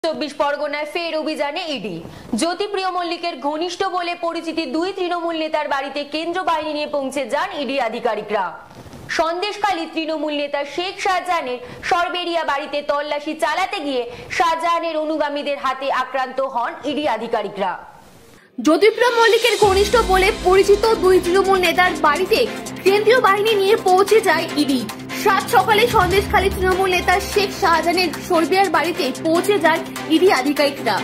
চব্বিশ পরগনায় ফের অভিযানে ইডি। জ্যোতিপ্রিয় মল্লিকের ঘনিষ্ঠ বলে পরিচিতি দুই তৃণমূল নেতার বাড়িতে কেন্দ্র বাহিনী নিয়ে পৌঁছে যান ইডি আধিকারিকরা। সন্দেশখালী তৃণমূল নেতা শেখ শাহজাহানের সরবেরিয়া বাড়িতে তল্লাশি চালাতে গিয়ে শাহজাহানের অনুগামীদের হাতে আক্রান্ত হন ইডি আধিকারিকরা। জ্যোতিপ্রিয় মল্লিকের ঘনিষ্ঠ বলে পরিচিত দুই তৃণমূল নেতার বাড়িতে কেন্দ্রীয় বাহিনী নিয়ে পৌঁছে যায় ইডি। সাত সকালে সন্দেশখালী তৃণমূল নেতা শেখ শাহজাহানের সরবেরিয়ার বাড়িতে পৌঁছে যায় ইডি আধিকারিকরা।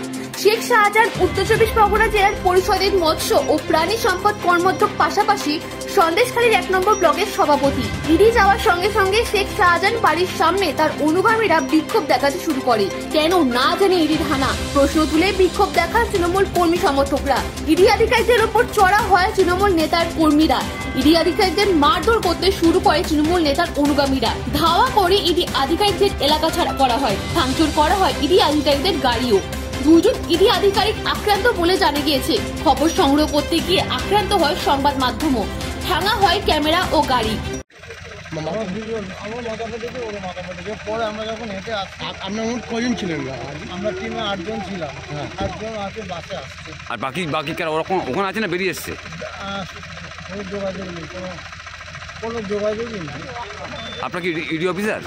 শেখ শাহজাহান উত্তর চব্বিশ পরগনা জেলার পরিষদের মৎস্য ও প্রাণী সম্পদ কর্মাধ্যক্ষ, পাশাপাশি সন্দেশখালীর ১ নম্বর ব্লকের সভাপতি। ইডি যাওয়ার সঙ্গে সঙ্গে শেখ শাহজাহান বাড়ির সামনে তার অনুগামীরা বিক্ষোভ দেখাতে শুরু করে। কেন না জানে ইডির হানা, প্রশ্ন তুলে বিক্ষোভ দেখান তৃণমূল কর্মী সমর্থকরা। ইডি আধিকারিকদের উপর চড়া হয় তৃণমূল নেতার কর্মীরা। ইডি আধিকারিকদের মারধর করতে শুরু করে তৃণমূল নেতার অনুগামীরা। ধাওয়া করে ইডি আধিকারিকদের এলাকা ছাড়া করা হয়, ভাঙচুর করা হয় ইডি আধিকারিকদের গাড়িও। দুজন ইডি আধিকারিক আক্রান্ত বলে জানা গিয়েছে। খবর সংগ্রহ করতে গিয়ে আক্রান্ত হয় সংবাদ মাধ্যমও, ভাঙা হয় ক্যামেরা ও গাড়ি। পরে আমরা যখন হেঁটে আসছি, আপনার মোট কজন ছিলেন? আমরা টিমে 8 জন ছিলাম। 8 জন আছে, বাসে আসছে। আর বাকি কারা ওরকম ওখানে আছে না বেরিয়ে এসছে? কোনো যোগাযোগ নেই, কোনো যোগাযোগই নেই। আপনার কি ইডি অফিসার?